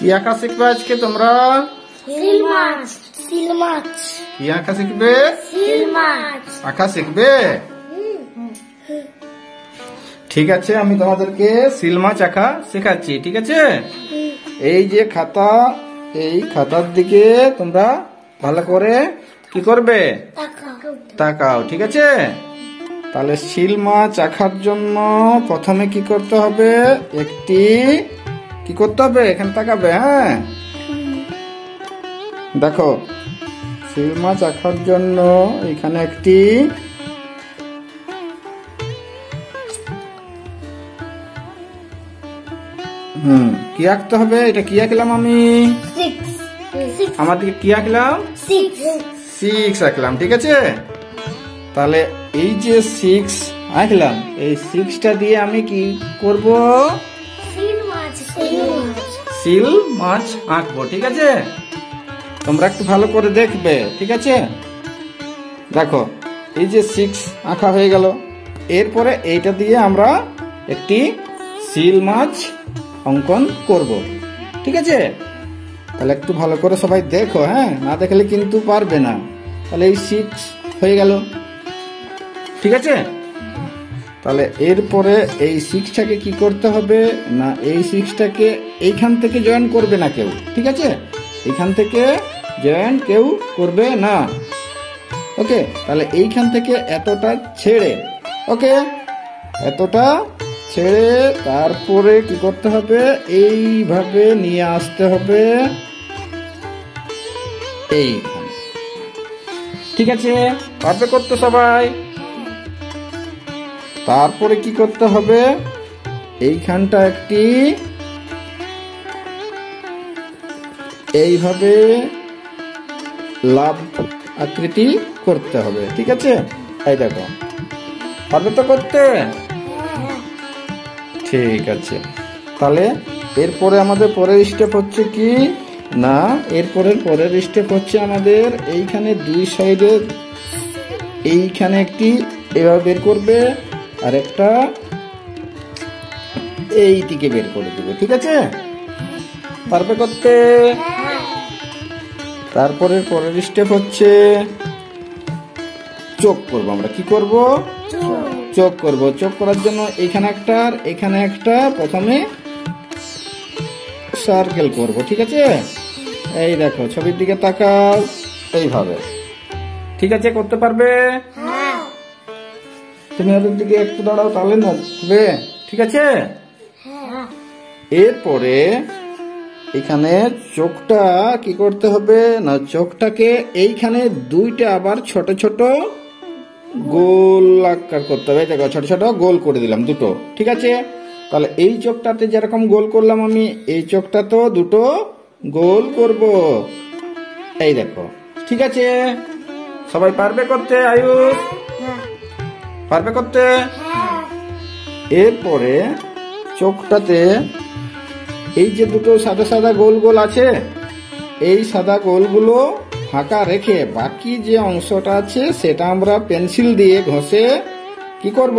কি আঁকা শিখবে আজকে তোমরা? সিল মাছ। সিল মাছ। কি আঁকা শিখবে? সিল মাছ আঁকা শিখবে? ঠিক আছে, আমি তোমাদেরকে সিল মাছ আঁকা শেখাচ্ছি। ঠিক আছে, এই যে খাতা, এই খাতার দিকে তোমরা ভালো করে কি করবে? তাকাও। ঠিক আছে, তাহলে সিল মাছ আঁকার জন্য প্রথমে কি করতে হবে? কি করতে হবে? এখানে তাকাবে। হ্যাঁ, দেখো সিল মাছ আঁকার জন্য এখানে একটি কি আঁকতে হবে? এটা কি আঁকলাম আমি? আমার দিকে কি আঁকলাম? 6 আঁকলাম। ঠিক আছে, তাহলে এই যে 6 আঁকলাম, এই 6টা দিয়ে আমি কি করব? সিল মাছ আঁকবো। ঠিক আছে, তোমরা একটু ভালো করে দেখবে। ঠিক আছে, দেখো এই যে 6 আঁকা হয়ে গেল, এরপরে এইটা দিয়ে আমরা একটি সিল মাছ অঙ্কন করব। ঠিক আছে, তাহলে একটু ভালো করে সবাই দেখো। হ্যাঁ, না দেখলে কিন্তু পারবে না। তাহলে এই 6 হয়ে গেল। ঠিক আছে, তাহলে এরপরে এই 6টাকে কি করতে হবে না, এই 6টাকে এইখান থেকে জয়েন করবে না কেউ। ঠিক আছে, এইখান থেকে জয়েন কেউ করবে না। ওকে, তাহলে এইখান থেকে এতটা ছেড়ে, ওকে, এতটা ছেড়ে তারপরে কি করতে হবে? এইভাবে নিয়ে আসতে হবে এইখানে। ঠিক আছে, পারবে করতে সবাই? তারপরে কি করতে হবে? এইখানটা একটি এইভাবে লাভ আকৃতি করতে হবে। ঠিক আছে, এই দেখো, পারবে তো করতে? ঠিক আছে, তাহলে এরপরে আমাদের পরের স্টেপ হচ্ছে কি না, পরের স্টেপ হচ্ছে আমাদের এইখানে দুই সাইডে এইখানে একটি এভাবে বের করবে, আর একটা এই দিকে বের করে দেবে। ঠিক আছে, পারবে করতে? তারপরে পরের স্টেপ হচ্ছে চোখ করব। আমরা কি করব? চোখ করব। চোখ করার জন্য এখানে একটা আর এখানে একটা প্রথমে সার্কেল করব। ঠিক আছে, এই দেখো ছবির দিকে তাকাও, এইভাবে। ঠিক আছে, করতে পারবে? তুমি ওদের দিকে একটু দাঁড়াও, তাহলে না হবে। ঠিক আছে, এরপরে এখানে চোখটা কি করতে হবে না, চোখটাকে এইখানে দুইটা আবার ছোট ছোট গোল আকার করতে হবে। দেখো ছোট ছোট গোল করে দিলাম দুটো। ঠিক আছে, তাহলে এই চোখটাতে যেরকম গোল করলাম আমি, এই চোখটা তো দুটো গোল করব। এই দেখো। ঠিক আছে, সবাই পারবে করতে? আয়ুষ, পারবে করতে? এরপরে চোখটাতে এই যে দুটো সাদা সাদা গোল গোল আছে, এই সাদা গোলগুলো ফাঁকা রেখে বাকি যে অংশটা আছে সেটা আমরা পেন্সিল দিয়ে ঘষে কি করব?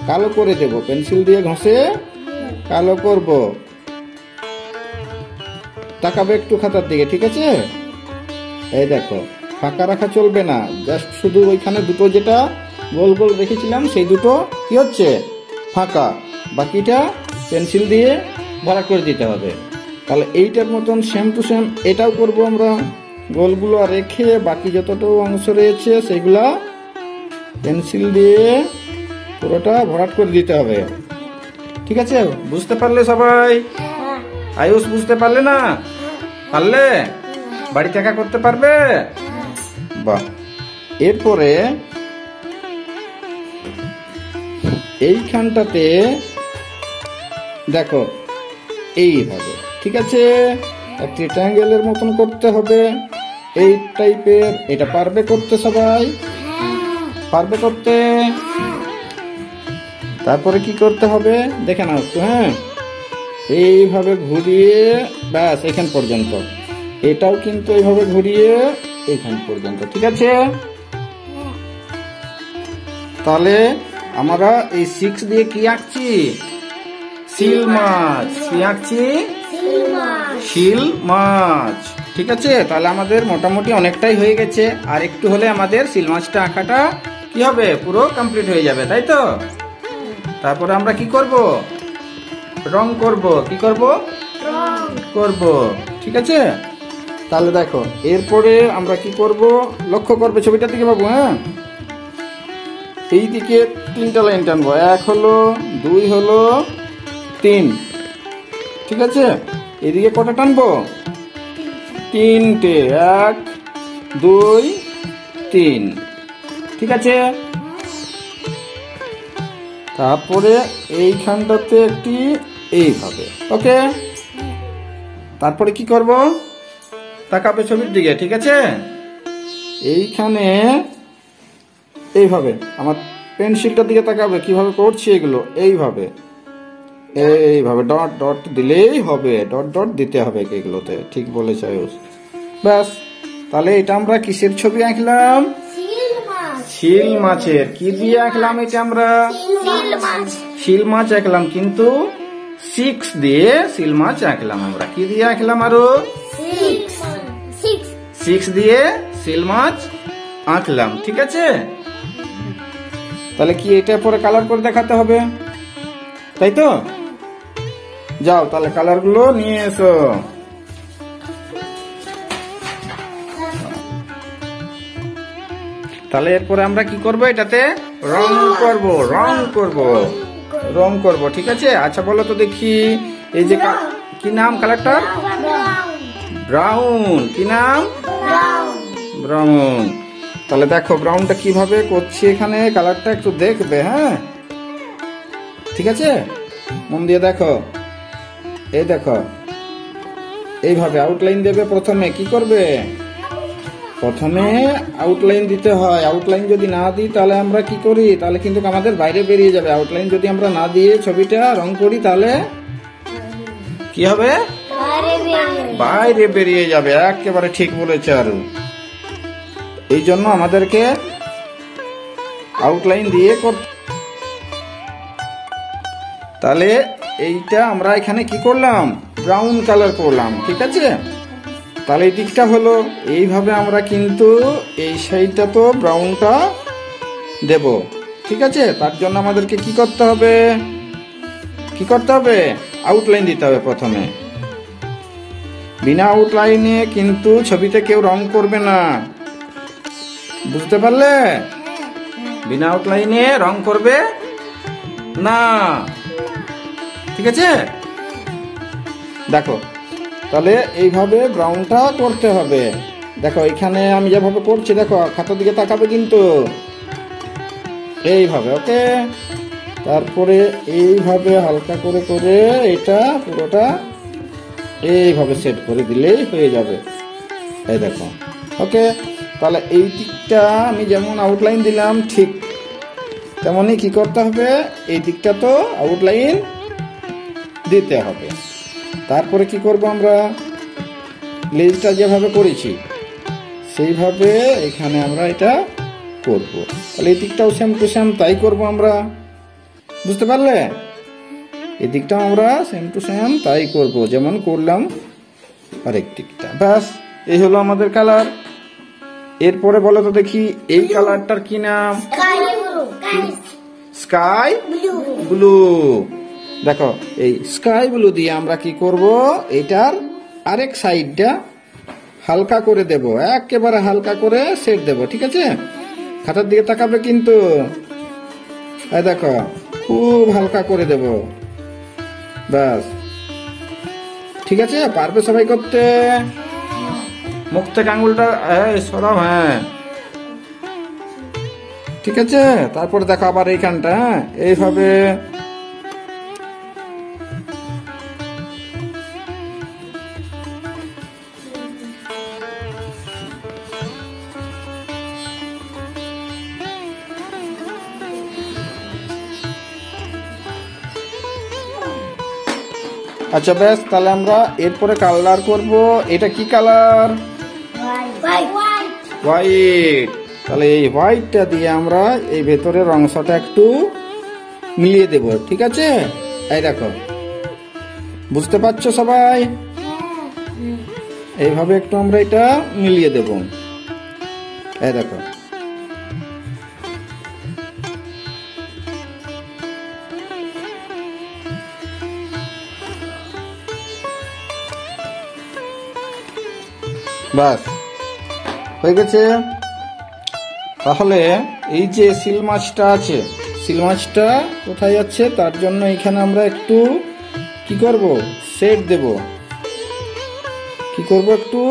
কালো করে দেব। পেন্সিল দিয়ে ঘষে কালো করব। তাকাবে একটু খাতার দিকে। ঠিক আছে, এই দেখো, ফাঁকা রাখা চলবে না, জাস্ট শুধু ওইখানে দুটো যেটা গোল গোল রেখেছিলাম সেই দুটো কি হচ্ছে? ফাঁকা। বাকিটা পেন্সিল দিয়ে ভরা করে দিতে হবে। তাহলে এইটার মতন সেম টু সেম এটাও করব আমরা। গোলগুলো রেখে বাকি যতটা অংশ রয়েছে সেগুলা পেন্সিল দিয়ে পুরোটা ভরাট করে দিতে হবে। ঠিক আছে, বুঝতে পারলে সবাই? আয়ুষ, বুঝতে পারলে না? পারলে? বাড়িতে একা করতে পারবে? বাহ। এরপরে এইখানটাতে দেখো এইভাবে, ঠিক আছে, একটি ট্রায়াঙ্গেলের মতন করতে হবে এই টাইপের। এটা পারবে করতে সবাই? পারবে করতে? তারপরে কি করতে হবে দেখে নাও একটু। হ্যাঁ, এইভাবে ঘুরিয়ে ব্যাস এখান পর্যন্ত, এটাও কিন্তু এইভাবে ঘুরিয়ে এখান পর্যন্ত। ঠিক আছে, তাহলে আমরা এই 6 দিয়ে কি আঁকছি? সিল মাছ। কি আঁকছি? শিল মাছ শিল মাছ। ঠিক আছে, তাহলে আমাদের মোটামুটি অনেকটাই হয়ে গেছে, আর একটু হলে আমাদের শিল মাছটা আঁকাটা কি হবে, পুরো কমপ্লিট হয়ে যাবে, তাই তো? তারপরে আমরা কি করব, রং করব। কি করব, রং করব। ঠিক আছে, তাহলে দেখো এরপরে আমরা কি করব, লক্ষ্য করবে ছবিটার দিকে বাবু। হ্যাঁ, এই দিকে 3টা লাইন টানবো, 1 হলো, 2 হলো, 3। ঠিক আছে, এদিকে কটা টানবো, 3টে, 1 2 3। ঠিক আছে, তারপরে এইখানটাতে একটি এইভাবে। ওকে, তারপরে কি করব, তাকাবে ছবির দিকে। ঠিক আছে, এইখানে এইভাবে আমার পেন্সিলটার দিকে তাকাবে, কিভাবে করছি এগুলো, এইভাবে এইভাবে ডট ডট দিলেই হবে, ডট ডট দিতে হবে এগুলোতে। ঠিক বলেছ আয়ুষ। ব্যাস, তাহলে এটা আমরা কিসের ছবি আঁকলাম, শিল মাছ শিল মাছের। কি দিয়ে আঁকলাম এটা আমরা, শিল মাছ শিল মাছ আঁকলাম, কিন্তু 6 দিয়ে শিল মাছ আঁকলাম আমরা। কি দিয়ে আঁকলাম আরো, 6 দিয়ে শিল মাছ আঁকলাম। ঠিক আছে, তাহলে কি এটা পরে কালার করে দেখাতে হবে, তাই তো? যাও তাহলে কালার গুলো নিয়ে এসো। তাহলে এরপরে আমরা কি করব, এটাতে রং করব, রং করব, রং করব। ঠিক আছে, আচ্ছা বলো তো দেখি, এই যে কি নাম কালারটার, ব্রাউন। কি নাম, ব্রাউন। তাহলে দেখো ব্রাউনটা কিভাবে করছি এখানে, কালারটা একটু দেখবে। হ্যাঁ, ঠিক আছে, মন দিয়ে দেখো। এই দেখো এইভাবে আউটলাইন দেবে। প্রথমে কি করবে, প্রথমে আউটলাইন দিতে হয়। আউটলাইন যদি না দিই তাহলে আমরা কি করি, তাহলে কিন্তু আমাদের বাইরে বেরিয়ে যাবে। আউটলাইন যদি আমরা না দিয়ে ছবিটা রং করি তাহলে কি হবে, বাইরে বেরিয়ে যাবে। একেবারে ঠিক বলেছে আরু। এই জন্য আমাদেরকে আউটলাইন দিয়ে করতে। তাহলে এইটা আমরা এখানে কি করলাম, ব্রাউন কালার করলাম। ঠিক আছে, তাহলে এই দিকটা হলো এইভাবে, আমরা কিন্তু এই সাইডটা তো ব্রাউনটা দেব। ঠিক আছে, তার জন্য আমাদেরকে কি করতে হবে, কি করতে হবে, আউটলাইন দিতে হবে প্রথমে। বিনা আউটলাইনে কিন্তু ছবিতে কেউ রং করবে না, বুঝতে পারলে? বিনা আউটলাইনে রং করবে না। ঠিক আছে, দেখো তাহলে এইভাবে ব্রাউনটা করতে হবে। দেখো এখানে আমি যেভাবে করছি, দেখো খাতার দিকে তাকাবে কিন্তু, এইভাবে। ওকে, তারপরে এইভাবে হালকা করে করে এটা পুরোটা এইভাবে সেট করে দিলেই হয়ে যাবে। এই দেখো। ওকে, তাহলে এই দিকটা আমি যেমন আউটলাইন দিলাম ঠিক তেমনই কি করতে হবে, এই দিকটা তো আউটলাইন দিতে হবে। তারপরে কি করব, আমরা লেজটা যেভাবে করেছি সেইভাবে এখানে আমরা এটা করব। তাহলে এই দিকটাও সেম টু সেম তাই করব আমরা, বুঝতে পারলে? এই দিকটাও আমরা সেম টু সেম তাই করব যেমন করলাম আরেক দিকটা। ব্যাস, এই হলো আমাদের কালার। এরপরে বলো তো দেখি, এই কালারটার কি নাম, স্কাই ব্লু। দেখো এই স্কাই ব্লু দিয়ে আমরা কি করব, এটার আরেক সাইডটা হালকা করে দেব, একেবারে হালকা করে সেট দেব। ঠিক আছে, খাতার দিকে তাকাবে কিন্তু, এই দেখো খুব হালকা করে দেব। ব্যাস, ঠিক আছে, পারবে সবাই করতে? মুখ থেকে আঙুলটা সরাও। হ্যাঁ, ঠিক আছে, তারপরে দেখো আবার এইখানটা, হ্যাঁ এইভাবে। আচ্ছা বেশ, তাহলে আমরা এরপরে কালার করব। এটা কি কালার, হোয়াইট। তাহলে এই হোয়াইটটা দিয়ে আমরা এই ভেতরের অংশটা একটু মিলিয়ে দেব। ঠিক আছে, এই দেখো বুঝতে পারছো সবাই? এইভাবে একটু আমরা এটা মিলিয়ে দেব। এই দেখো, বাস হয়ে গেছে। তাহলে এই যে সিল মাছটা আছে, সিল মাছটা কোথায় যাচ্ছে, তার জন্য এখানে আমরা একটু কি করব, সেট দেব। কি করব, একটু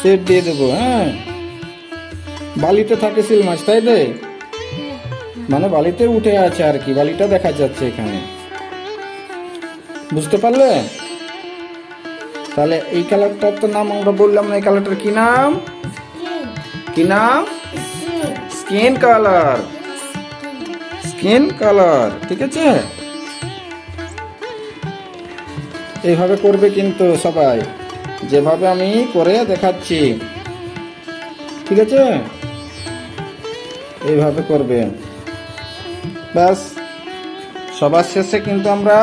সেট দিয়ে দেবো। হ্যাঁ, বালিতে থাকে সিল মাছ, তাই রে? মানে বালিতে উঠে আছে আর কি, বালিটা দেখা যাচ্ছে এখানে। বুঝতে পারলে? তাহলে এই কালারটার তো নাম আমরা বললাম না, এই কালারটার কি নাম? কি নাম? Skin colour. স্কিন কালার, ঠিক আছে? এইভাবে করবে কিন্তু সবাই, যেভাবে আমি করে দেখাচ্ছি, ঠিক আছে? এইভাবে করবে। ব্যাস, সবার শেষে কিন্তু আমরা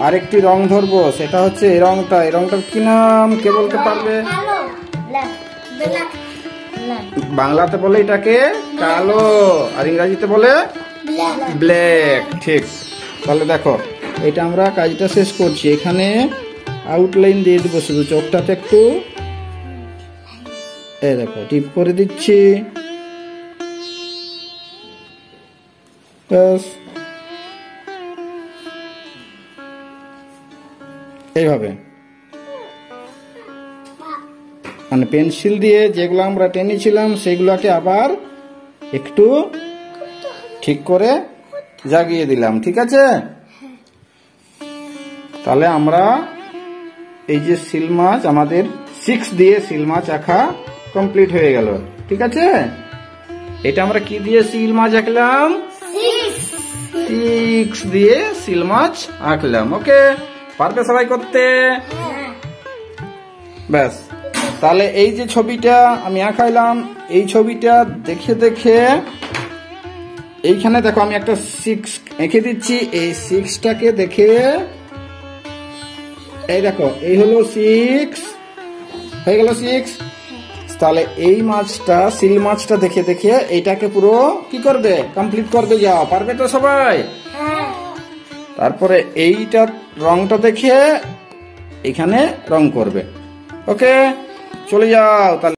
আরেকটি রং ধরবো, সেটা হচ্ছে এই রংটা। এই রংটার কি নাম কে বলতে পারবে? বাংলাতে বলে এটাকে কালো, আর ইংরাজিতে বলে ব্ল্যাক। ঠিক। তাহলে দেখো, এটা আমরা কাজটা শেষ করছি। এখানে আউটলাইন দিয়ে দেবো, শুধু চোখটাতে একটু এই দেখো টিপ করে দিচ্ছি। ব্যাস, এইভাবে মানে পেন্সিল দিয়ে যেগুলো আমরা টেনেছিলাম সেগুলোকে আবার একটু ঠিক করে জাগিয়ে দিলাম, ঠিক আছে? তাহলে আমরা এই যে সিল মাছ, আমাদের 6 দিয়ে সিল মাছ আঁকা কমপ্লিট হয়ে গেল, ঠিক আছে? এটা আমরা কি দিয়ে সিল মাছ আঁকলাম? 6 দিয়ে সিল মাছ আঁকলাম। ওকে, পারবে সবাই করতে? ব্যাস, তাহলে এই যে ছবিটা আমি আঁকাইলাম, এই ছবিটা দেখে দেখে এইখানে দেখো আমি একটা 6 এঁকে দিচ্ছি। এই 6টাকে দেখে, এই দেখো এই হলো 6, হয়ে গেল 6। তাহলে এই মাছটা, সিল মাছটা দেখে দেখে এইটাকে পুরো কি করবে, কমপ্লিট করবে। যাও, পারবে তো সবাই? তারপরে এইটা রংটা দেখে এখানে রং করবে। ওকে, চলে যাও তাহলে।